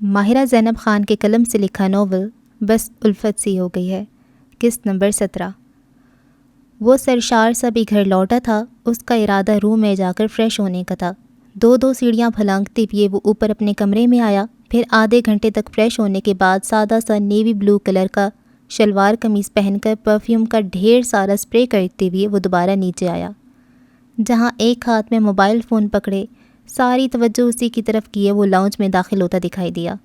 ماہرہ زینب خان کے قلم سے لکھا ناول بس الفت سی ہو گئی ہے، قسط نمبر 17۔ وہ سرشار سا بھی گھر لوٹا تھا۔ اس کا ارادہ روم میں جا کر فریش ہونے کا تھا۔ دو سیڑھیاں پھلانگتے ہوئے وہ اوپر اپنے کمرے میں آیا، پھر آدھے گھنٹے تک فریش ہونے کے بعد سادہ سا نیوی بلو کلر کا شلوار قمیص پہن کر پرفیوم کا ڈھیر سارا اسپرے کرتے ہوئے وہ دوبارہ نیچے آیا، جہاں ایک ہاتھ میں موبائل فون پکڑے ساری توجہ اسی کی طرف کیے وہ لاؤنج میں داخل ہوتا دکھائی دیا۔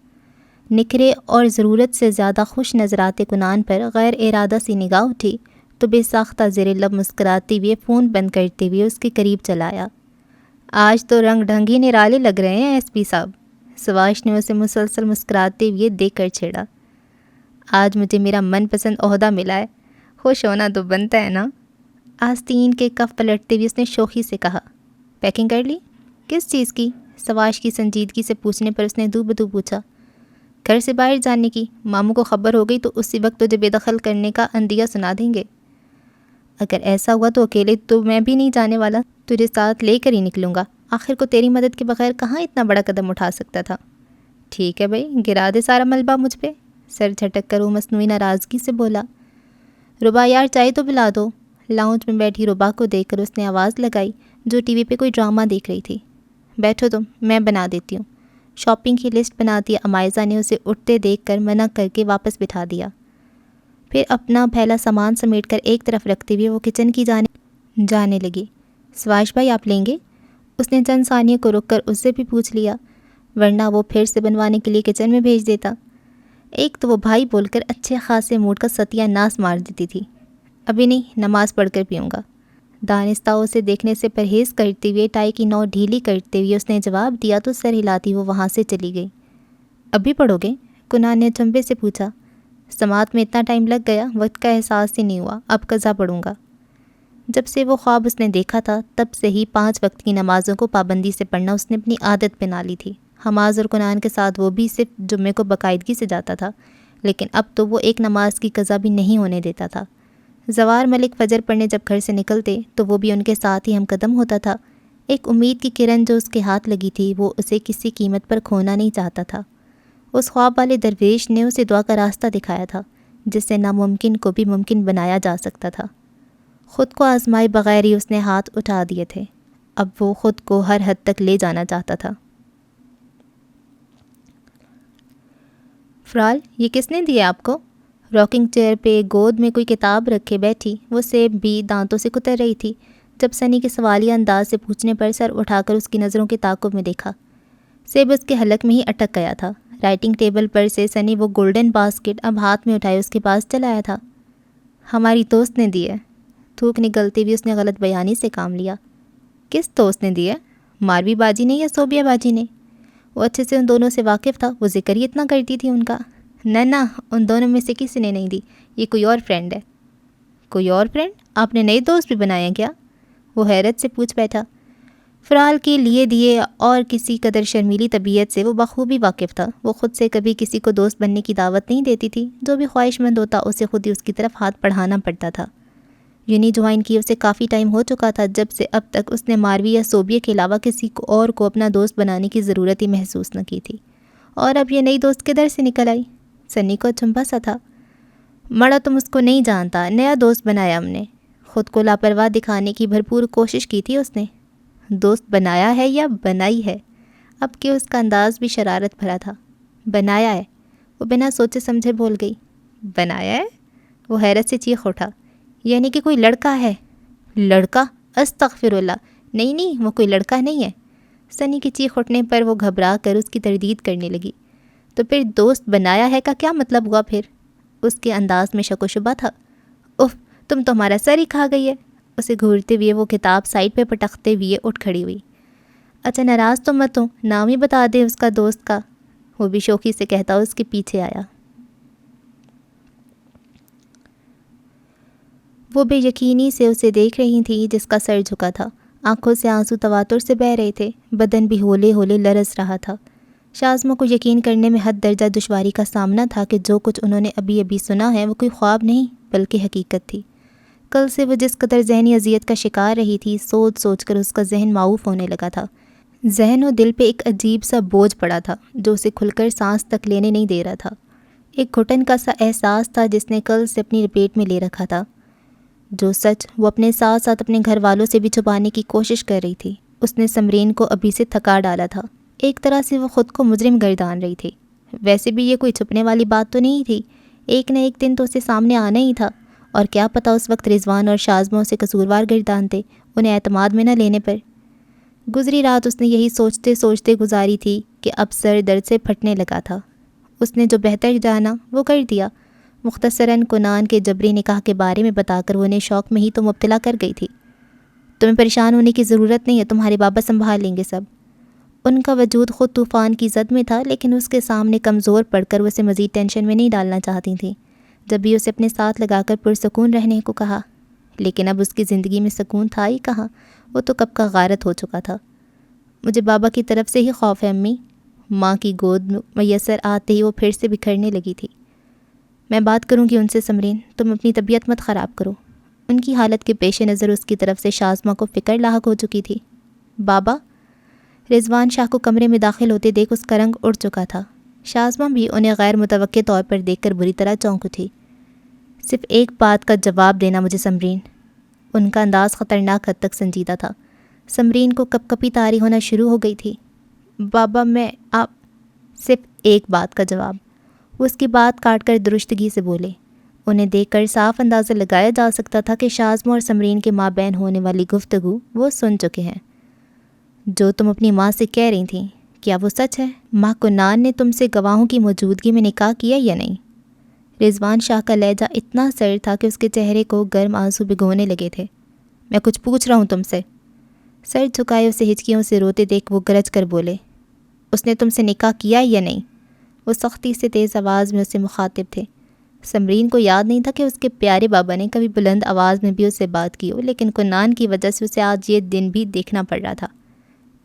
نکھرے اور ضرورت سے زیادہ خوش نظر آتے کنان پر غیر ارادہ سی نگاہ اٹھی تو بے ساختہ زیر لب مسکراتے ہوئے فون بند کرتے ہوئے اس کے قریب چلا آیا۔ آج تو رنگ ڈھنگ ہی نرالے لگ رہے ہیں ایس پی صاحب، سواش نے اسے مسلسل مسکراتے ہوئے دیکھ کر چھیڑا۔ آج مجھے میرا من پسند عہدہ ملا ہے، خوش ہونا تو بنتا ہے نا۔ آستین کے کف پلٹتے ہوئے اس نے شوخی سے کہا۔ پیکنگ کر لی؟ کس چیز کی؟ سواش کی سنجیدگی سے پوچھنے پر اس نے دو بدو پوچھا۔ گھر سے باہر جانے کی، ماموں کو خبر ہو گئی تو اسی وقت تجھے بے دخل کرنے کا عندیہ سنا دیں گے۔ اگر ایسا ہوا تو اکیلے تو میں بھی نہیں جانے والا، تجھے ساتھ لے کر ہی نکلوں گا۔ آخر کو تیری مدد کے بغیر کہاں اتنا بڑا قدم اٹھا سکتا تھا۔ ٹھیک ہے بھائی، گرا دے سارا ملبہ مجھ پہ، سر جھٹک کر وہ مصنوعی ناراضگی سے بولا۔ ربا یار چائے تو پلا دو۔ لاؤنج میں بیٹھی ربا کو دیکھ کر اس نے آواز لگائی، جو ٹی وی پہ کوئی ڈرامہ دیکھ رہی تھی۔ بیٹھو تم، میں بنا دیتی ہوں۔ شاپنگ کی لسٹ بناتی امائزہ نے اسے اٹھتے دیکھ کر منع کر کے واپس بٹھا دیا، پھر اپنا پھیلا سامان سمیٹ کر ایک طرف رکھتے ہوئے وہ کچن کی جانے لگی۔ سواش بھائی آپ لیں گے؟ اس نے چند ثانیے کو رک کر اس سے بھی پوچھ لیا، ورنہ وہ پھر سے بنوانے کے لیے کچن میں بھیج دیتا۔ ایک تو وہ بھائی بول کر اچھے خاصے موڈ کا ستیہ ناس مار دیتی تھی۔ ابھی نہیں، نماز پڑھ کر پیوں گا۔ دانستہ اسے دیکھنے سے پرہیز کرتے ہوئے ٹائی کی نوک ڈھیلی کرتے ہوئے اس نے جواب دیا تو سر ہلاتی وہ وہاں سے چلی گئی۔ ابھی پڑھو گے؟ کنان نے چنبے سے پوچھا۔ سماعت میں اتنا ٹائم لگ گیا، وقت کا احساس ہی نہیں ہوا، اب قضا پڑھوں گا۔ جب سے وہ خواب اس نے دیکھا تھا تب سے ہی 5 وقت کی نمازوں کو پابندی سے پڑھنا اس نے اپنی عادت بنا لی تھی۔ حماز اور کنان کے ساتھ وہ بھی صرف جمعے کو باقاعدگی سے جاتا تھا، لیکن اب تو وہ ایک نماز کی قضا بھی نہیں ہونے دیتا تھا۔ زوار ملک فجر پڑھنے جب گھر سے نکلتے تو وہ بھی ان کے ساتھ ہی ہم قدم ہوتا تھا۔ ایک امید کی کرن جو اس کے ہاتھ لگی تھی وہ اسے کسی قیمت پر کھونا نہیں چاہتا تھا۔ اس خواب والے درویش نے اسے دعا کا راستہ دکھایا تھا، جس سے ناممکن کو بھی ممکن بنایا جا سکتا تھا۔ خود کو آزمائے بغیر ہی اس نے ہاتھ اٹھا دیے تھے، اب وہ خود کو ہر حد تک لے جانا چاہتا تھا۔ فرال، یہ کس نے دیا آپ کو؟ راکنگ چیئر پہ گود میں کوئی کتاب رکھے بیٹھی وہ سیب بھی دانتوں سے کتر رہی تھی، جب سنی کے سوالیہ انداز سے پوچھنے پر سر اٹھا کر اس کی نظروں کے تعاقب میں دیکھا۔ سیب اس کے حلق میں ہی اٹک گیا تھا۔ رائٹنگ ٹیبل پر سے سنی وہ گولڈن باسکٹ اب ہاتھ میں اٹھائے اس کے پاس چلایا تھا۔ ہماری دوست نے دی ہے۔ تھوک نگلتے بھی اس نے غلط بیانی سے کام لیا۔ کس دوست نے دی ہے؟ ماروی باجی نے یا صوبیہ باجی نے؟ وہ اچھے سے ان دونوں سے واقف تھا، وہ ذکر ہی اتنا کرتی تھی ان کا۔ نہ ان دونوں میں سے کسی نے نہیں دی، یہ کوئی اور فرینڈ ہے۔ کوئی اور فرینڈ؟ آپ نے نئے دوست بھی بنائے ہیں کیا؟ وہ حیرت سے پوچھ بیٹھا۔ فرال کے لیے دیے اور کسی قدر شرمیلی طبیعت سے وہ بخوبی واقف تھا۔ وہ خود سے کبھی کسی کو دوست بننے کی دعوت نہیں دیتی تھی، جو بھی خواہش مند ہوتا اسے خود ہی اس کی طرف ہاتھ بڑھانا پڑتا تھا۔ یونی جوائن کیے اسے کافی ٹائم ہو چکا تھا جب سے اب تک اس نے ماروی یا صوبیہ کے علاوہ کسی اور کو اپنا دوست بنانے کی ضرورت ہی محسوس نہ کی تھی، اور اب یہ نئی دوست کدھر سے نکل آئی؟ سنی کو اچنبھا سا تھا۔ مڑا تم اس کو نہیں جانتا، نیا دوست بنایا ہم نے۔ خود کو لاپرواہ دکھانے کی بھرپور کوشش کی تھی اس نے۔ دوست بنایا ہے یا بنائی ہے؟ اب کہ اس کا انداز بھی شرارت بھرا تھا۔ بنایا ہے، وہ بنا سوچے سمجھے بول گئی۔ بنایا ہے؟ وہ حیرت سے چیخ اٹھا۔ یعنی کہ کوئی لڑکا ہے؟ لڑکا؟ استغفر اللہ، نہیں وہ کوئی لڑکا نہیں ہے۔ سنی کی چیخ اٹھنے پر وہ گھبرا کر اس کی تردید کرنے لگی۔ تو پھر دوست بنایا ہے کا کیا مطلب ہوا پھر؟ اس کے انداز میں شک و شبہ تھا۔ اف، تم تو ہمارا سر ہی کھا گئی ہے۔ اسے گھورتے ہوئے وہ کتاب سائڈ پہ پٹکتے ہوئے اٹھ کھڑی ہوئی۔ اچھا ناراض تو مت ہو، نام ہی بتا دے اس کا دوست کا، وہ بھی شوخی سے کہتا اس کے پیچھے آیا۔ وہ بے یقینی سے اسے دیکھ رہی تھی جس کا سر جھکا تھا، آنکھوں سے آنسو تواتر سے بہہ رہے تھے، بدن بھی ہولے ہولے لرز رہا تھا۔ شازمہ کو یقین کرنے میں حد درجہ دشواری کا سامنا تھا کہ جو کچھ انہوں نے ابھی سنا ہے وہ کوئی خواب نہیں بلکہ حقیقت تھی۔ کل سے وہ جس قدر ذہنی اذیت کا شکار رہی تھی، سوچ کر اس کا ذہن معوف ہونے لگا تھا، ذہن و دل پہ ایک عجیب سا بوجھ پڑا تھا جو اسے کھل کر سانس تک لینے نہیں دے رہا تھا۔ ایک گھٹن کا سا احساس تھا جس نے کل سے اپنی لپیٹ میں لے رکھا تھا۔ جو سچ وہ اپنے ساتھ ساتھ اپنے گھر والوں سے بھی چھپانے کی کوشش کر رہی تھی، اس نے سمرین کو ابھی سے تھکا ڈالا تھا۔ ایک طرح سے وہ خود کو مجرم گردان رہی تھی۔ ویسے بھی یہ کوئی چھپنے والی بات تو نہیں تھی، ایک نہ ایک دن تو اسے سامنے آنا ہی تھا، اور کیا پتہ اس وقت رضوان اور شازمہ اسے قصوروار گردانتے، انہیں اعتماد میں نہ لینے پر۔ گزری رات اس نے یہی سوچتے سوچتے گزاری تھی کہ اب سر درد سے پھٹنے لگا تھا۔ اس نے جو بہتر جانا وہ کر دیا۔ مختصراً کنان کے جبری نکاح کے بارے میں بتا کر وہ انہیں شوق میں ہی تو مبتلا کر گئی تھی۔ تمہیں پریشان ہونے کی ضرورت نہیں ہے، تمہارے بابا سنبھال لیں گے سب۔ ان کا وجود خود طوفان کی زد میں تھا، لیکن اس کے سامنے کمزور پڑ کر وہ اسے مزید ٹینشن میں نہیں ڈالنا چاہتی تھیں۔ جب بھی اسے اپنے ساتھ لگا کر پرسکون رہنے کو کہا، لیکن اب اس کی زندگی میں سکون تھا ہی کہاں، وہ تو کب کا غارت ہو چکا تھا۔ مجھے بابا کی طرف سے ہی خوف ہے امی۔ ماں کی گود میسر آتے ہی وہ پھر سے بکھرنے لگی تھی۔ میں بات کروں گی ان سے سمرین، تم اپنی طبیعت مت خراب کرو۔ ان کی حالت کے پیش نظر اس کی طرف سے شازمہ کو فکر لاحق ہو چکی تھی۔ بابا؟ رضوان شاہ کو کمرے میں داخل ہوتے دیکھ اس کا رنگ اڑ چکا تھا۔ شازمہ بھی انہیں غیر متوقع طور پر دیکھ کر بری طرح چونک اٹھی۔ صرف ایک بات کا جواب دینا مجھے سمرین۔ ان کا انداز خطرناک حد تک سنجیدہ تھا۔ سمرین کو کپ کپی طاری ہونا شروع ہو گئی تھی۔ بابا آپ صرف ایک بات کا جواب۔ وہ اس کی بات کاٹ کر درستگی سے بولے۔ انہیں دیکھ کر صاف اندازہ لگایا جا سکتا تھا کہ شازمہ اور سمرین کے مابین ہونے والی گفتگو وہ سن چکے ہیں۔ جو تم اپنی ماں سے کہہ رہی تھیں، کیا وہ سچ ہے؟ ماں کنان نے تم سے گواہوں کی موجودگی میں نکاح کیا یا نہیں؟ رضوان شاہ کا لہجہ اتنا سر تھا کہ اس کے چہرے کو گرم آنسو بھگونے لگے تھے۔ میں کچھ پوچھ رہا ہوں تم سے۔ سر جھکائے اسے ہچکیوں سے روتے دیکھ وہ گرج کر بولے، اس نے تم سے نکاح کیا یا نہیں؟ وہ سختی سے تیز آواز میں اس سے مخاطب تھے۔ سمرین کو یاد نہیں تھا کہ اس کے پیارے بابا نے کبھی بلند آواز میں بھی اس سے بات کی ہو، لیکن کنان کی وجہ سے اسے آج یہ دن بھی دیکھنا پڑ رہا تھا۔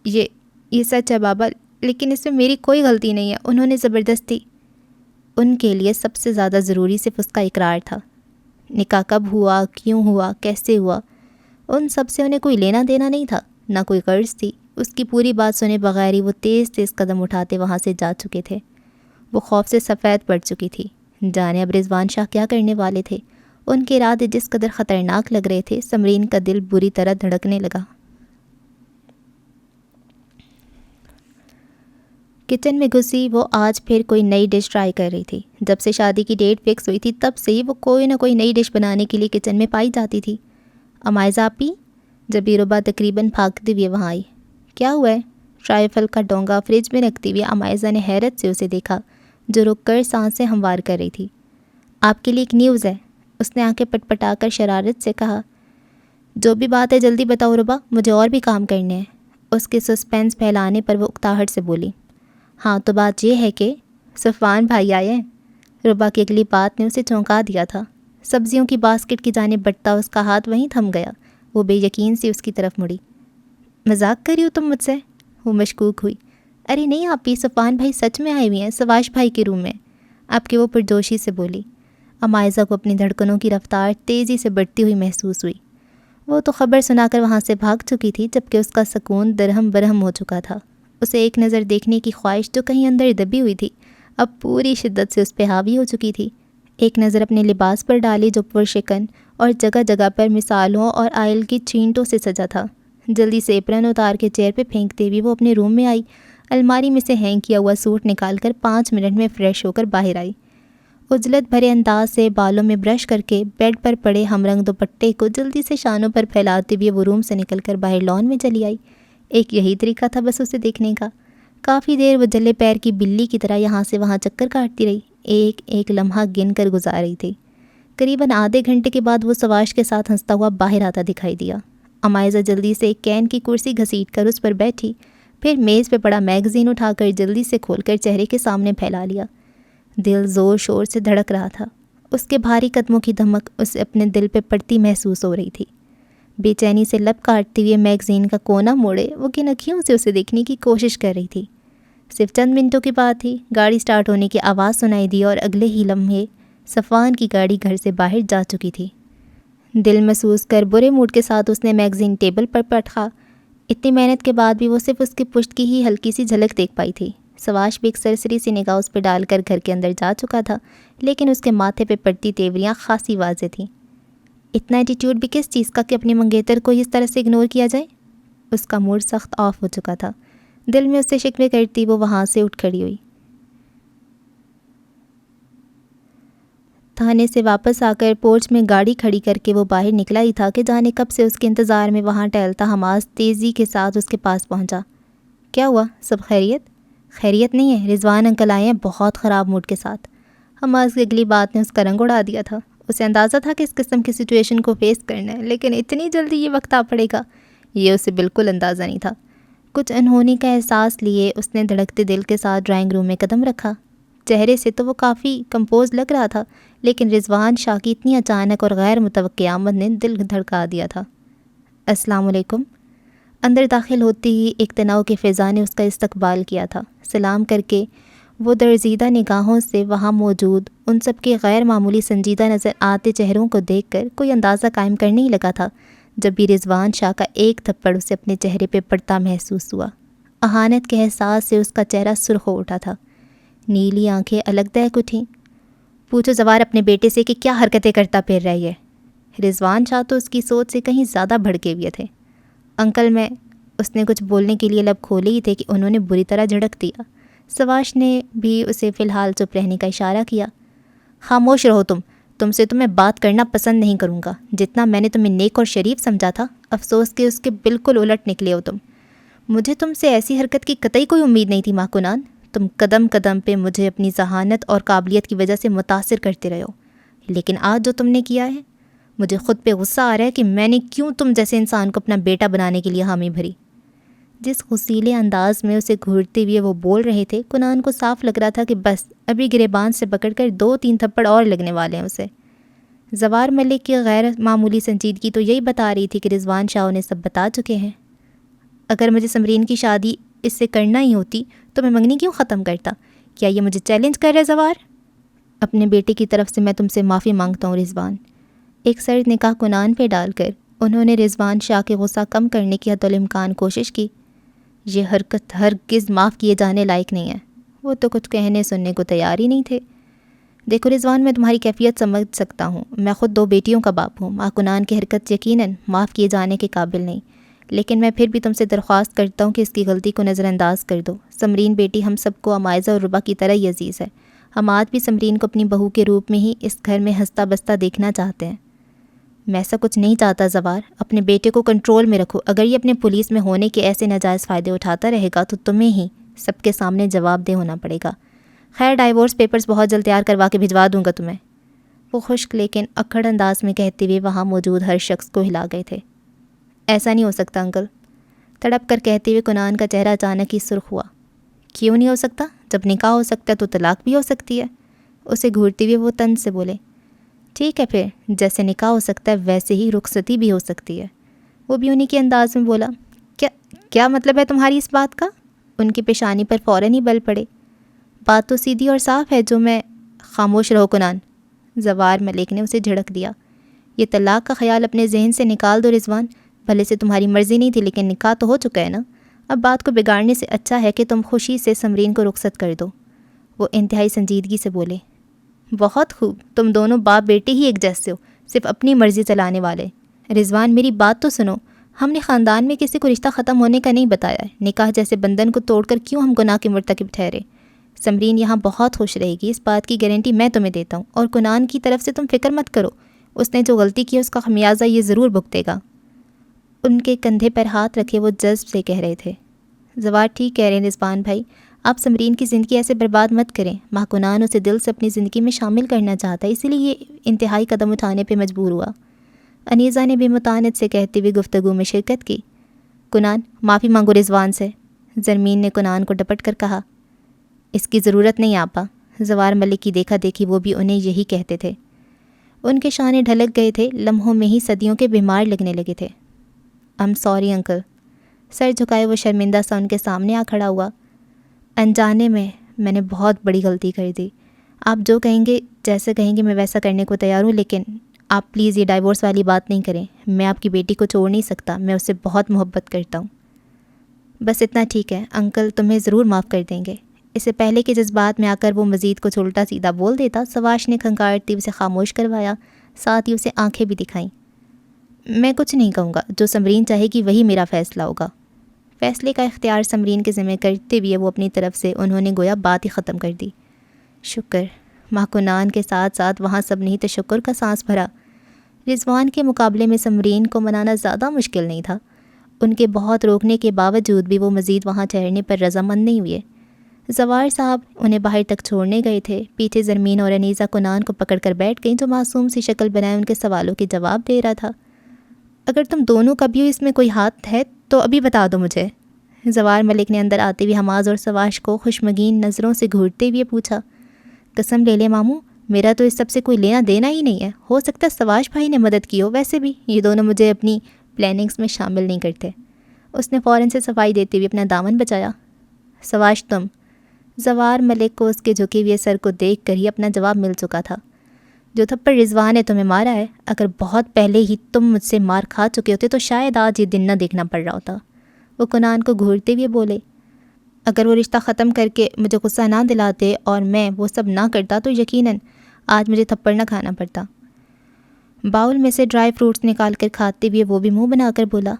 یہ سچ ہے بابا، لیکن اس میں میری کوئی غلطی نہیں ہے، انہوں نے زبردستی۔ ان کے لیے سب سے زیادہ ضروری صرف اس کا اقرار تھا۔ نکاح کب ہوا، کیوں ہوا، کیسے ہوا، ان سب سے انہیں کوئی لینا دینا نہیں تھا، نہ کوئی غرض تھی۔ اس کی پوری بات سنے بغیر ہی وہ تیز تیز قدم اٹھاتے وہاں سے جا چکے تھے۔ وہ خوف سے سفید پڑ چکی تھی۔ جانے اب رضوان شاہ کیا کرنے والے تھے۔ ان کے ارادے جس قدر خطرناک لگ رہے تھے، سمرین کا دل بری طرح دھڑکنے لگا۔ کچن میں گھسی وہ آج پھر کوئی نئی ڈش ٹرائی کر رہی تھی۔ جب سے شادی کی ڈیٹ فکس ہوئی تھی تب سے ہی وہ کوئی نہ کوئی نئی ڈش بنانے کے لیے کچن میں پائی جاتی تھی۔ امائزہ آپی؟ جب ربا تقریباً بھاگتے ہوئے وہاں آئی۔ کیا ہوا ہے؟ ٹرائفل کا ڈونگا فریج میں رکھتے ہوئے امائزہ نے حیرت سے اسے دیکھا، جو رک کر سانسیں ہموار کر رہی تھی۔ آپ کے لیے ایک نیوز ہے، اس نے آنکھیں پٹ پٹا کر شرارت سے کہا۔ جو بھی بات ہے جلدی بتاؤ ربا، مجھے اور بھی کام کرنے ہیں۔ اس کے سسپینس پھیلانے پر وہ اکتاہٹ سے بولی۔ ہاں تو بات یہ ہے کہ صفوان بھائی آئے ہیں۔ ربا کی اگلی بات نے اسے چونکا دیا تھا۔ سبزیوں کی باسکٹ کی جانب بڑھتا اس کا ہاتھ وہیں تھم گیا۔ وہ بے یقین سے اس کی طرف مڑی۔ مذاق کر رہی ہو تم مجھ سے؟ وہ مشکوک ہوئی۔ ارے نہیں آپی، صفوان بھائی سچ میں آئے ہوئے ہیں، سواش بھائی کے روم میں، آپ کی وہ پرجوشی سے بولی۔ امائزہ کو اپنی دھڑکنوں کی رفتار تیزی سے بڑھتی ہوئی محسوس ہوئی۔ وہ تو خبر سنا کر وہاں سے بھاگ چکی تھی، جبکہ اس کا سکون درہم برہم ہو چکا تھا۔ اسے ایک نظر دیکھنے کی خواہش جو کہیں اندر دبی ہوئی تھی، اب پوری شدت سے اس پہ حاوی ہو چکی تھی۔ ایک نظر اپنے لباس پر ڈالی جو پرشکن اور جگہ جگہ پر مثالوں اور آئل کی چینٹوں سے سجا تھا۔ جلدی سے اپرن اتار کے چیئر پہ پھینکتے ہوئے وہ اپنے روم میں آئی۔ الماری میں سے ہینگ کیا ہوا سوٹ نکال کر 5 منٹ میں فریش ہو کر باہر آئی۔ عجلت بھرے انداز سے بالوں میں برش کر کے بیڈ پر پڑے ہم رنگ دوپٹے کو جلدی سے شانوں پر پھیلاتے ہوئے وہ روم سے نکل کر باہر لان میں چلی آئی۔ ایک یہی طریقہ تھا بس اسے دیکھنے کا۔ کافی دیر وہ جلے پیر کی بلی کی طرح یہاں سے وہاں چکر کاٹتی رہی، ایک ایک لمحہ گن کر گزار رہی تھی۔ قریباً آدھے گھنٹے کے بعد وہ سواش کے ساتھ ہنستا ہوا باہر آتا دکھائی دیا۔ امائزہ جلدی سے ایک کین کی کرسی گھسیٹ کر اس پر بیٹھی، پھر میز پہ پڑا میگزین اٹھا کر جلدی سے کھول کر چہرے کے سامنے پھیلا لیا۔ دل زور شور سے دھڑک رہا تھا۔ اس کے بھاری قدموں کی دھمک اسے اپنے دل پہ پڑتی محسوس ہو رہی تھی۔ بے چینی سے لب کاٹتے ہوئے میگزین کا کونا موڑے وہ کن اکھیوں سے اسے دیکھنے کی کوشش کر رہی تھی۔ صرف چند منٹوں کی بات تھی، گاڑی سٹارٹ ہونے کی آواز سنائی دی اور اگلے ہی لمحے صفوان کی گاڑی گھر سے باہر جا چکی تھی۔ دل محسوس کر برے موڈ کے ساتھ اس نے میگزین ٹیبل پر پٹخا۔ اتنی محنت کے بعد بھی وہ صرف اس کی پشت کی ہی ہلکی سی جھلک دیکھ پائی تھی۔ سواش بھی ایک سرسری سی نگاہ اس پہ ڈال کر گھر کے اندر جا چکا تھا، لیکن اس کے ماتھے پہ پڑتی تیوریاں خاصی واضح تھیں۔ اتنا ایٹیٹیوڈ بھی کس چیز کا کہ اپنے منگیتر کو اس طرح سے اگنور کیا جائے؟ اس کا موڈ سخت آف ہو چکا تھا۔ دل میں اس سے شکوے کرتی وہ وہاں سے اٹھ کھڑی ہوئی۔ تھانے سے واپس آ کر پورچ میں گاڑی کھڑی کر کے وہ باہر نکلا ہی تھا کہ جانے کب سے اس کے انتظار میں وہاں ٹہلتا حماس تیزی کے ساتھ اس کے پاس پہنچا۔ کیا ہوا؟ سب خیریت؟ خیریت نہیں ہے، رضوان انکل آئے ہیں بہت خراب موڈ کے ساتھ۔ حماس کی اگلی بات نے اس کا رنگ اڑا دیا تھا۔ اسے اندازہ تھا کہ اس قسم کی سچویشن کو فیس کرنا ہے، لیکن اتنی جلدی یہ وقت آ پڑے گا، یہ اسے بالکل اندازہ نہیں تھا۔ کچھ انہونی کا احساس لیے اس نے دھڑکتے دل کے ساتھ ڈرائنگ روم میں قدم رکھا۔ چہرے سے تو وہ کافی کمپوز لگ رہا تھا، لیکن رضوان شاہ کی اتنی اچانک اور غیر متوقع آمد نے دل دھڑکا دیا تھا۔ السلام علیکم۔ اندر داخل ہوتی ہی ایک تناؤ کی فضا نے اس کا استقبال کیا تھا۔ سلام کر کے وہ درزیدہ نگاہوں سے وہاں موجود ان سب کے غیر معمولی سنجیدہ نظر آتے چہروں کو دیکھ کر کوئی اندازہ قائم کرنے ہی لگا تھا، جب بھی رضوان شاہ کا ایک تھپڑ اسے اپنے چہرے پہ پڑتا محسوس ہوا۔ اہانت کے احساس سے اس کا چہرہ سرخ ہو اٹھا تھا، نیلی آنکھیں الگ دہک اٹھیں۔ پوچھو زوار اپنے بیٹے سے کہ کیا حرکتیں کرتا پھر رہی ہے۔ رضوان شاہ تو اس کی سوچ سے کہیں زیادہ بھڑکے ہوئے تھے۔ انکل میں، اس نے کچھ بولنے کے لیے لب کھولے ہی تھے کہ انہوں نے بری طرح جھڑک دیا۔ سواش نے بھی اسے فی الحال چپ رہنے کا اشارہ کیا۔ خاموش رہو تم سے تو میں بات کرنا پسند نہیں کروں گا۔ جتنا میں نے تمہیں نیک اور شریف سمجھا تھا، افسوس کہ اس کے بالکل الٹ نکلے ہو تم۔ مجھے تم سے ایسی حرکت کی قطعی کوئی امید نہیں تھی ماں کنان۔ تم قدم قدم پہ مجھے اپنی ذہانت اور قابلیت کی وجہ سے متاثر کرتے رہے ہو، لیکن آج جو تم نے کیا ہے، مجھے خود پہ غصہ آ رہا ہے کہ میں نے کیوں تم جیسے انسان کو اپنا بیٹا بنانے کے لیے حامی بھری۔ جس غصیلے انداز میں اسے گھورتے ہوئے وہ بول رہے تھے، کنان کو صاف لگ رہا تھا کہ بس ابھی گریبان سے پکڑ کر 2-3 تھپڑ اور لگنے والے ہیں اسے۔ زوار ملک کی غیر معمولی سنجیدگی تو یہی بتا رہی تھی کہ رضوان شاہ انہیں سب بتا چکے ہیں۔ اگر مجھے سمرین کی شادی اس سے کرنا ہی ہوتی تو میں منگنی کیوں ختم کرتا؟ کیا یہ مجھے چیلنج کر رہے زوار؟ اپنے بیٹے کی طرف سے میں تم سے معافی مانگتا ہوں رضوان۔ ایک سرد نگاہ کنان پہ ڈال کر انہوں نے رضوان شاہ کے غصہ کم کرنے کی حتی الامکان کوشش کی۔ یہ حرکت ہرگز معاف کیے جانے لائق نہیں ہے۔ وہ تو کچھ کہنے سننے کو تیار ہی نہیں تھے۔ دیکھو رضوان، میں تمہاری کیفیت سمجھ سکتا ہوں، میں خود 2 بیٹیوں کا باپ ہوں۔ ماں کنان کی حرکت یقیناً معاف کیے جانے کے قابل نہیں، لیکن میں پھر بھی تم سے درخواست کرتا ہوں کہ اس کی غلطی کو نظر انداز کر دو۔ سمرین بیٹی ہم سب کو امائزہ اور ربا کی طرح ہی عزیز ہے۔ ہم آج بھی سمرین کو اپنی بہو کے روپ میں ہی اس گھر میں ہنستا بستا دیکھنا چاہتے ہیں۔ میں ایسا کچھ نہیں چاہتا زوار، اپنے بیٹے کو کنٹرول میں رکھو۔ اگر یہ اپنے پولیس میں ہونے کے ایسے ناجائز فائدے اٹھاتا رہے گا تو تمہیں ہی سب کے سامنے جواب دہ ہونا پڑے گا۔ خیر، ڈائیورس پیپرز بہت جلد تیار کروا کے بھجوا دوں گا تمہیں۔ وہ خشک لیکن اکھڑ انداز میں کہتے ہوئے وہاں موجود ہر شخص کو ہلا گئے تھے۔ ایسا نہیں ہو سکتا انکل، تڑپ کر کہتے ہوئے کنان کا چہرہ اچانک ہی سرخ ہوا۔ کیوں نہیں ہو سکتا؟ جب نکاح ہو سکتا ہے تو طلاق بھی ہو سکتی ہے۔ اسے گھورتے ہوئے وہ طنز سے بولے۔ ٹھیک ہے پھر، جیسے نکاح ہو سکتا ہے ویسے ہی رخصتی بھی ہو سکتی ہے۔ وہ بھی انہی کے انداز میں بولا۔ کیا مطلب ہے تمہاری اس بات کا؟ ان کی پیشانی پر فوراً ہی بل پڑے۔ بات تو سیدھی اور صاف ہے جو میں… خاموش رہو کنان، زوار ملک نے اسے جھڑک دیا۔ یہ طلاق کا خیال اپنے ذہن سے نکال دو رضوان۔ بھلے سے تمہاری مرضی نہیں تھی، لیکن نکاح تو ہو چکا ہے نا۔ اب بات کو بگاڑنے سے اچھا ہے کہ تم خوشی سے سمرین کو رخصت کر دو۔ وہ انتہائی سنجیدگی سے بولے۔ بہت خوب، تم دونوں باپ بیٹے ہی ایک جیسے ہو، صرف اپنی مرضی چلانے والے۔ رضوان، میری بات تو سنو۔ ہم نے خاندان میں کسی کو رشتہ ختم ہونے کا نہیں بتایا ہے۔ نکاح جیسے بندھن کو توڑ کر کیوں ہم گناہ کے مرتکب ٹھہرے؟ سمرین یہاں بہت خوش رہے گی، اس بات کی گارنٹی میں تمہیں دیتا ہوں، اور کنان کی طرف سے تم فکر مت کرو، اس نے جو غلطی کی اس کا خمیازہ یہ ضرور بھگتے گا۔ ان کے کندھے پر ہاتھ رکھے وہ جذب سے کہہ رہے تھے۔ زوار، ٹھیک کہہ رہے ہیں رضوان بھائی، آپ سمرین کی زندگی ایسے برباد مت کریں۔ ماں کنان اسے دل سے اپنی زندگی میں شامل کرنا چاہتا ہے، اسی لیے یہ انتہائی قدم اٹھانے پہ مجبور ہوا۔ انیزہ نے بھی متانت سے کہتے ہوئے گفتگو میں شرکت کی۔ کنان، معافی مانگو رضوان سے۔ زرمین نے کنان کو ڈپٹ کر کہا۔ اس کی ضرورت نہیں آپا۔ زوار ملک کی دیکھا دیکھی وہ بھی انہیں یہی کہتے تھے۔ ان کے شانے ڈھلک گئے تھے، لمحوں میں ہی صدیوں کے بیمار لگنے لگے تھے۔ I'm sorry uncle. سر جھکائے وہ شرمندہ سا ان کے سامنے آ کھڑا ہوا۔ انجانے میں نے بہت بڑی غلطی کر دی۔ آپ جو کہیں گے، جیسے کہیں گے میں ویسا کرنے کو تیار ہوں، لیکن آپ پلیز یہ ڈائیورس والی بات نہیں کریں۔ میں آپ کی بیٹی کو چھوڑ نہیں سکتا، میں اس سے بہت محبت کرتا ہوں۔ بس اتنا ٹھیک ہے، انکل تمہیں ضرور معاف کر دیں گے۔ اس سے پہلے کہ جذبات میں آ کر وہ مزید کچھ الٹا سیدھا بول دیتا، سواش نے کھنکارتی اسے خاموش کروایا، ساتھ ہی اسے آنکھیں بھی دکھائیں۔ میں کچھ نہیں کہوں گا، جو سمرین چاہے گی وہی میرا فیصلہ ہوگا۔ فیصلے کا اختیار سمرین کے ذمہ کرتے ہوئے وہ اپنی طرف سے انہوں نے گویا بات ہی ختم کر دی۔ شکر، ماں کنان کے ساتھ ساتھ وہاں سب نے تشکر کا سانس بھرا۔ رضوان کے مقابلے میں سمرین کو منانا زیادہ مشکل نہیں تھا۔ ان کے بہت روکنے کے باوجود بھی وہ مزید وہاں ٹھہرنے پر رضامند نہیں ہوئے۔ زوار صاحب انہیں باہر تک چھوڑنے گئے تھے، پیچھے زرمین اور انیزہ کنان کو پکڑ کر بیٹھ گئیں، جو معصوم سی شکل بنائے ان کے سوالوں کے جواب دے رہا تھا۔ اگر تم دونوں کا بھی اس میں کوئی ہاتھ ہے تو ابھی بتا دو مجھے۔ زوار ملک نے اندر آتے ہوئے حماز اور سواش کو خوشمگین نظروں سے گھورتے ہوئے پوچھا۔ قسم لے لے ماموں، میرا تو اس سب سے کوئی لینا دینا ہی نہیں ہے۔ ہو سکتا ہے سواش بھائی نے مدد کی ہو، ویسے بھی یہ دونوں مجھے اپنی پلاننگز میں شامل نہیں کرتے۔ اس نے فوراً سے صفائی دیتے ہوئے اپنا دامن بچایا۔ سواش تم؟ زوار ملک کو اس کے جھکے ہوئے سر کو دیکھ کر ہی اپنا جواب مل چکا تھا۔ جو تھپڑ رضوان نے تمہیں مارا ہے، اگر بہت پہلے ہی تم مجھ سے مار کھا چکے ہوتے تو شاید آج یہ دن نہ دیکھنا پڑ رہا ہوتا۔ وہ کنان کو گھورتے ہوئے بولے۔ اگر وہ رشتہ ختم کر کے مجھے غصہ نہ دلاتے اور میں وہ سب نہ کرتا تو یقیناً آج مجھے تھپڑ نہ کھانا پڑتا۔ باؤل میں سے ڈرائی فروٹس نکال کر کھاتے ہوئے وہ بھی منہ بنا کر بولا۔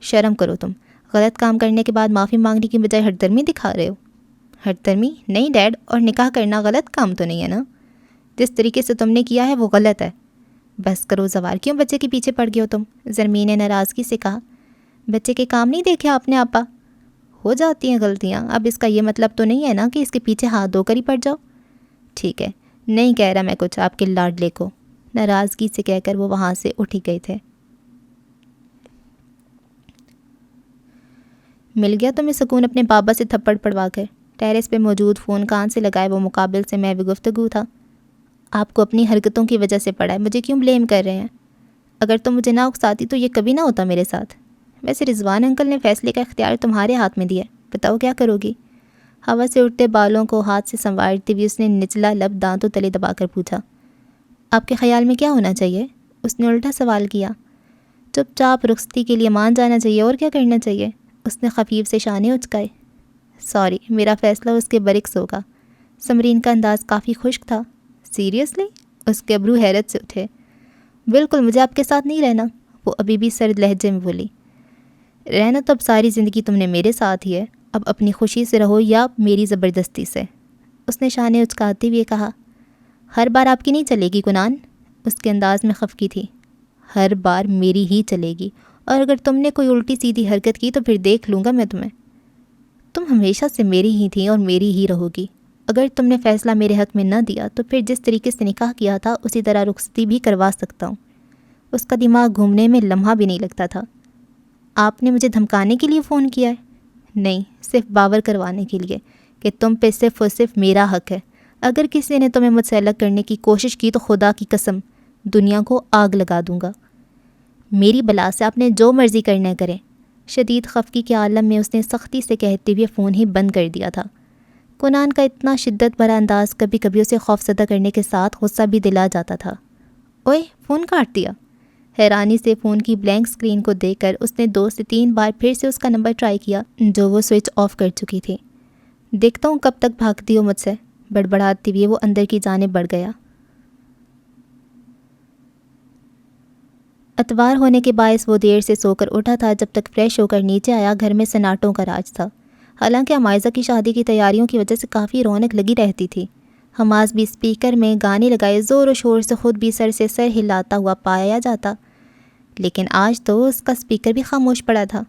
شرم کرو تم، غلط کام کرنے کے بعد معافی مانگنے کی بجائے ہٹ درمی دکھا رہے ہو۔ ہٹ درمی نہیں ڈیڈ، اور نکاح کرنا غلط کام تو نہیں ہے نا؟ جس طریقے سے تم نے کیا ہے وہ غلط ہے۔ بس کرو زوار، کیوں بچے کے پیچھے پڑ گئے ہو تم؟ زرمین نے ناراضگی سے کہا۔ بچے کے کام نہیں دیکھے آپ نے آپا؟ ہو جاتی ہیں غلطیاں، اب اس کا یہ مطلب تو نہیں ہے نا کہ اس کے پیچھے ہاتھ دھو کر ہی پڑ جاؤ۔ ٹھیک ہے، نہیں کہہ رہا میں کچھ آپ کے لاڈلے کو، ناراضگی سے کہہ کر وہ وہاں سے اٹھ ہی گئے تھے۔ مل گیا تمہیں سکون اپنے بابا سے تھپڑ پڑوا کر؟ ٹیرس پہ موجود فون کان سے لگائے وہ مقابل سے محو گفتگو تھا۔ آپ کو اپنی حرکتوں کی وجہ سے پڑا ہے، مجھے کیوں بلیم کر رہے ہیں؟ اگر تم مجھے نہ اکساتی تو یہ کبھی نہ ہوتا میرے ساتھ۔ ویسے رضوان انکل نے فیصلے کا اختیار تمہارے ہاتھ میں دیا ہے، بتاؤ کیا کرو گی؟ ہوا سے اٹھتے بالوں کو ہاتھ سے سنوارتے ہوئے اس نے نچلا لب دانتوں تلے دبا کر پوچھا۔ آپ کے خیال میں کیا ہونا چاہیے؟ اس نے الٹا سوال کیا۔ چپ چاپ رخصتی کے لیے مان جانا چاہیے، اور کیا کرنا چاہیے؟ اس نے خفیف سے شانے اچکائے۔ سوری، میرا فیصلہ اس کے برعکس ہوگا۔ سمرین کا انداز کافی خشک تھا۔ سیریسلی؟ اس کے ابرو حیرت سے اٹھے۔ بالکل، مجھے آپ کے ساتھ نہیں رہنا، وہ ابھی بھی سرد لہجے میں بولی۔ رہنا تو اب ساری زندگی تم نے میرے ساتھ ہی ہے، اب اپنی خوشی سے رہو یا میری زبردستی سے، اس نے شانے اچکاتے ہوئے کہا۔ ہر بار آپ کی نہیں چلے گی کنان؟ اس کے انداز میں خفگی تھی۔ ہر بار میری ہی چلے گی، اور اگر تم نے کوئی الٹی سیدھی حرکت کی تو پھر دیکھ لوں گا میں تمہیں۔ تم ہمیشہ سے میری ہی تھی اور میری ہی رہو گی۔ اگر تم نے فیصلہ میرے حق میں نہ دیا تو پھر جس طریقے سے نکاح کیا تھا اسی طرح رخصتی بھی کروا سکتا ہوں۔ اس کا دماغ گھومنے میں لمحہ بھی نہیں لگتا تھا۔ آپ نے مجھے دھمکانے کے لیے فون کیا ہے؟ نہیں، صرف باور کروانے کے لیے کہ تم پہ صرف اور صرف میرا حق ہے۔ اگر کسی نے تمہیں مجھ سے الگ کرنے کی کوشش کی تو خدا کی قسم دنیا کو آگ لگا دوں گا۔ میری بلا سے آپ نے جو مرضی کرنا کریں۔ شدید خفگی کے عالم میں اس نے سختی سے کہتے ہوئے فون ہی بند کر دیا تھا۔ کنان کا اتنا شدت بھرا انداز کبھی کبھی اسے خوفزدہ کرنے کے ساتھ غصہ بھی دلا جاتا تھا۔ اوئے، فون کاٹ دیا؟ حیرانی سے فون کی بلینک سکرین کو دیکھ کر اس نے 2 سے 3 بار پھر سے اس کا نمبر ٹرائی کیا جو وہ سوئچ آف کر چکی تھی۔ دیکھتا ہوں کب تک بھاگتی ہو مجھ سے، بڑبڑاتی ہوئے وہ اندر کی جانب بڑھ گیا۔ اتوار ہونے کے باعث وہ دیر سے سو کر اٹھا تھا۔ جب تک فریش ہو کر نیچے آیا گھر میں سناٹوں کا راج تھا۔ حالانکہ حمائزہ کی شادی کی تیاریوں کی وجہ سے کافی رونق لگی رہتی تھی۔ حماز بھی اسپیکر میں گانے لگائے زور و شور سے خود بھی سر سے سر ہلاتا ہوا پایا جاتا، لیکن آج تو اس کا اسپیکر بھی خاموش پڑا تھا۔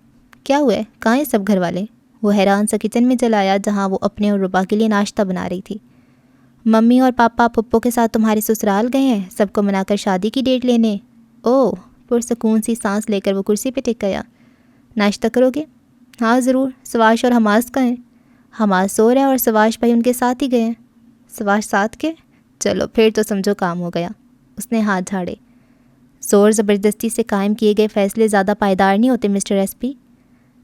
کیا ہوا ہے؟ کہاں ہیں سب گھر والے؟ وہ حیران سا کچن میں چلا آیا جہاں وہ اپنے اور ربا کے لیے ناشتہ بنا رہی تھی۔ ممی اور پاپا پپو کے ساتھ تمہارے سسرال گئے ہیں سب کو منا کر شادی کی ڈیٹ لینے۔ اوہ، پرسکون سی سانس لے کر وہ کرسی پہ ٹک گیا۔ ناشتہ کرو گے؟ ہاں ضرور۔ سواش اور حماس کا ہیں؟ حماس سو رہا ہے اور سواش بھائی ان کے ساتھ ہی گئے ہیں۔ سواش ساتھ کے؟ چلو پھر تو سمجھو کام ہو گیا۔ اس نے ہاتھ جھاڑے۔ زور زبردستی سے قائم کیے گئے فیصلے زیادہ پائیدار نہیں ہوتے مسٹر ایس پی۔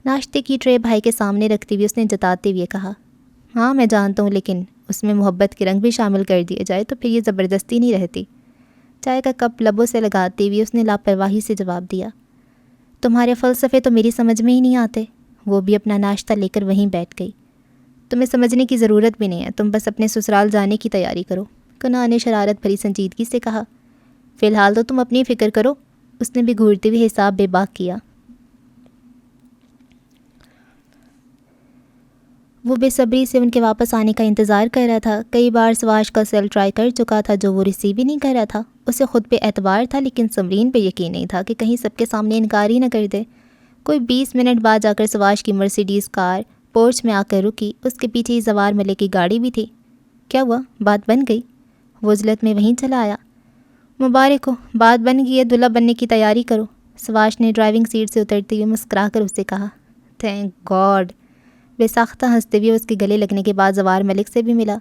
ناشتے کی ٹرے بھائی کے سامنے رکھتے ہوئے اس نے جتاتے ہوئے کہا۔ ہاں میں جانتا ہوں، لیکن اس میں محبت کے رنگ بھی شامل کر دیے جائے تو پھر یہ زبردستی نہیں رہتی۔ چائے کا کپ لبوں سے لگاتے ہوئے اس نے لاپرواہی سے جواب دیا۔ تمہارے فلسفے تو میری سمجھ میں ہی نہیں آتے۔ وہ بھی اپنا ناشتہ لے کر وہیں بیٹھ گئی۔ تمہیں سمجھنے کی ضرورت بھی نہیں ہے، تم بس اپنے سسرال جانے کی تیاری کرو، کنان نے شرارت بھری سنجیدگی سے کہا۔ فی الحال تو تم اپنی فکر کرو، اس نے بھی گھورتے ہوئے حساب بے باک کیا۔ وہ بے صبری سے ان کے واپس آنے کا انتظار کر رہا تھا۔ کئی بار سواش کا سیل ٹرائی کر چکا تھا جو وہ ریسیو ہی نہیں کر رہا تھا۔ اسے خود پہ اعتبار تھا لیکن سمرین پہ یقین نہیں تھا کہ کہیں سب کے سامنے انکار ہی نہ کر دے۔ کوئی 20 منٹ بعد جا کر سواش کی مرسیڈیز کار پورچ میں آ کر رکی۔ اس کے پیچھے ہی زوار ملک کی گاڑی بھی تھی۔ کیا ہوا؟ بات بن گئی؟ وہ عجلت میں وہیں چلا آیا۔ مبارک ہو، بات بن گئی ہے، دلہا بننے کی تیاری کرو، سواش نے ڈرائیونگ سیٹ سے اترتے ہوئے مسکرا کر اسے کہا۔ Thank God. بے ساختہ ہنستے ہوئے اس کے گلے لگنے کے بعد زوار ملک سے بھی ملا۔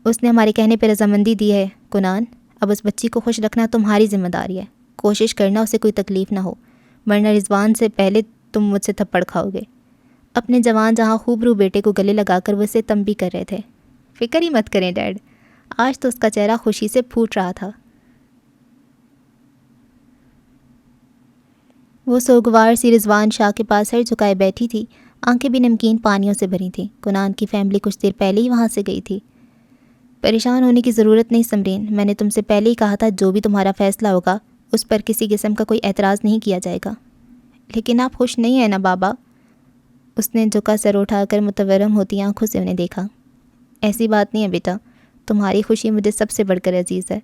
اس نے ہمارے کہنے پہ رضامندی دی ہے کنان، اب اس بچی کو خوش رکھنا تمہاری ذمہ داری ہے، کوشش کرنا اسے کوئی تکلیف نہ ہو، ورنہ رضوان سے پہلے تم مجھ سے تھپڑ کھاؤ گے۔ اپنے جوان جہاں خوبرو بیٹے کو گلے لگا کر وہ اسے تنبیہ کر رہے تھے۔ فکر ہی مت کریں ڈیڈ۔ آج تو اس کا چہرہ خوشی سے پھوٹ رہا تھا۔ وہ سوگوار سی رضوان شاہ کے پاس سر جھکائے بیٹھی تھی، آنکھیں بھی نمکین پانیوں سے بھری تھیں۔ کنان کی فیملی کچھ دیر پہلے ہی وہاں سے گئی تھی۔ پریشان ہونے کی ضرورت نہیں سمرین، میں نے تم سے پہلے ہی کہا تھا جو بھی تمہارا فیصلہ ہوگا اس پر کسی قسم کا کوئی اعتراض نہیں کیا جائے گا۔ لیکن آپ خوش نہیں ہیں نا بابا؟ اس نے جھکا سر اٹھا کر متورم ہوتی آنکھوں سے انہیں دیکھا۔ ایسی بات نہیں ہے بیٹا، تمہاری خوشی مجھے سب سے بڑھ کر عزیز ہے۔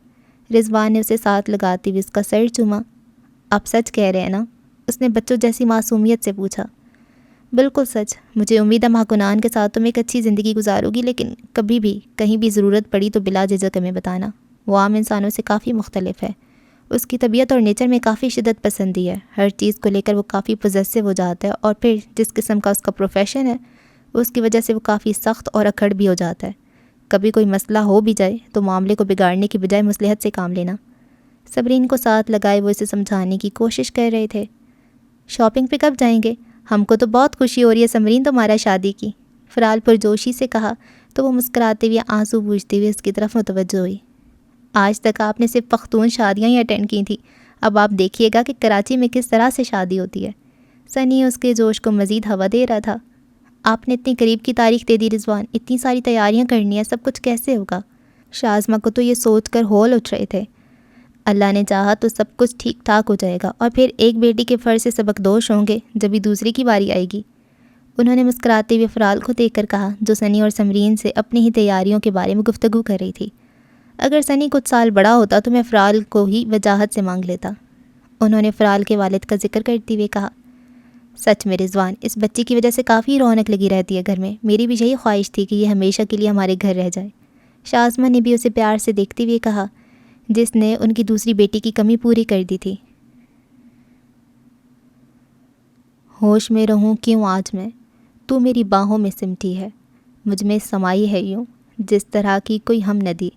رضوان نے اسے ساتھ لگاتی ہوئے اس کا سر چوما۔ آپ سچ کہہ رہے ہیں نا؟ اس نے بچوں جیسی معصومیت سے پوچھا۔ بالکل سچ، مجھے امید ہے کنان کے ساتھ تم ایک اچھی زندگی گزارو گی، لیکن کبھی بھی کہیں بھی ضرورت پڑی تو بلا جھجک ہمیں بتانا۔ وہ عام انسانوں سے کافی مختلف ہے، اس کی طبیعت اور نیچر میں کافی شدت پسندی ہے، ہر چیز کو لے کر وہ کافی پوزیسو ہو جاتا ہے، اور پھر جس قسم کا اس کا پروفیشن ہے اس کی وجہ سے وہ کافی سخت اور اکھڑ بھی ہو جاتا ہے۔ کبھی کوئی مسئلہ ہو بھی جائے تو معاملے کو بگاڑنے کی بجائے مصلحت سے کام لینا۔ سبرین کو ساتھ لگائے وہ اسے سمجھانے کی کوشش کر رہے تھے۔ شاپنگ پہ کب جائیں گے؟ ہم کو تو بہت خوشی ہو رہی ہے سمرین تمہارا شادی کی، فرال پرجوشی سے کہا تو وہ مسکراتے ہوئے آنسو پوچھتے ہوئے اس کی طرف متوجہ ہوئی۔ آج تک آپ نے صرف پختون شادیاں ہی اٹینڈ کی تھیں، اب آپ دیکھیے گا کہ کراچی میں کس طرح سے شادی ہوتی ہے۔ سنی اس کے جوش کو مزید ہوا دے رہا تھا۔ آپ نے اتنی قریب کی تاریخ دے دی رضوان، اتنی ساری تیاریاں کرنی ہیں، سب کچھ کیسے ہوگا؟ شازمہ کو تو یہ سوچ کر ہول اٹھ رہے تھے۔ اللہ نے چاہا تو سب کچھ ٹھیک ٹھاک ہو جائے گا، اور پھر ایک بیٹی کے فرض سے سبق دوش ہوں گے جبھی دوسری کی باری آئے گی۔ انہوں نے مسکراتے ہوئے فرال کو دیکھ کر کہا جو سنی اور سمرین سے اپنی ہی تیاریوں کے بارے میں گفتگو کر رہی تھی۔ اگر سنی کچھ سال بڑا ہوتا تو میں فرال کو ہی وجاہت سے مانگ لیتا۔ انہوں نے فرال کے والد کا ذکر کرتے ہوئے کہا، سچ میں رضوان، اس بچی کی وجہ سے کافی رونق لگی رہتی ہے گھر میں، میری بھی یہی خواہش تھی کہ یہ ہمیشہ کے لیے ہمارے گھر رہ جائے۔ شازمہ نے بھی اسے پیار سے دیکھتے ہوئے کہا، جس نے ان کی دوسری بیٹی کی کمی پوری کر دی تھی۔ ہوش میں رہوں کیوں آج میں، تو میری باہوں میں سمٹی ہے، مجھ میں سمائی ہے یوں جس طرح کی کوئی ہم ندی،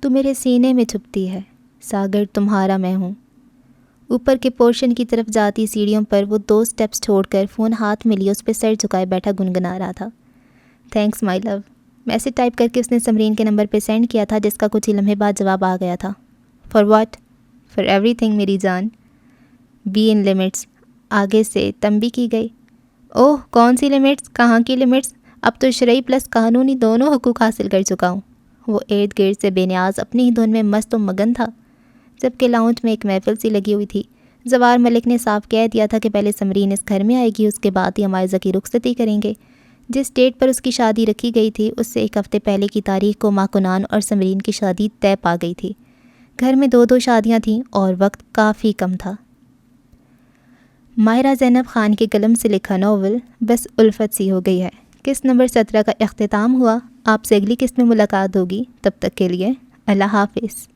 تو میرے سینے میں چھپتی ہے، ساگر تمہارا میں ہوں۔ اوپر کے پورشن کی طرف جاتی سیڑھیوں پر وہ 2 سٹیپس چھوڑ کر فون ہاتھ میں لیے اس پہ سر جھکائے بیٹھا گنگنا رہا تھا۔ تھینکس مائی لو، میسج ٹائپ کر کے اس نے سمرین کے نمبر پہ سینڈ کیا تھا، جس کا کچھ ہی لمحے بعد جواب آ گیا تھا۔ For what? For every thing میری جان، بی ان لمٹس، آگے سے تنبیہ کی گئی۔ اوہ کون سی لمٹس، کہاں کی لمٹس؟ اب تو شرعی پلس قانونی دونوں حقوق حاصل کر چکا ہوں۔ وہ ارد گرد سے بے نیاز اپنی ہی دھن میں مست و مگن تھا، جبکہ لاؤنج میں ایک محفل سی لگی ہوئی تھی۔ زوار ملک نے صاف کہہ دیا تھا کہ پہلے سمرین اس گھر میں آئے گی، اس کے بعد ہی ہم عائزہ کی رخصتی کریں گے۔ جس ڈیٹ پر اس کی شادی رکھی گئی تھی اس سے 1 ہفتے پہلے کی تاریخ کو کنان اور سمرین کی شادی طے پا گئی تھی۔ گھر میں 2 شادیاں تھیں اور وقت کافی کم تھا۔ ماہرہ زینب خان کے قلم سے لکھا ناول بس الفت سی ہو گئی ہے، قسط نمبر 17 کا اختتام ہوا۔ آپ سے اگلی قسط میں ملاقات ہوگی، تب تک کے لیے اللہ حافظ۔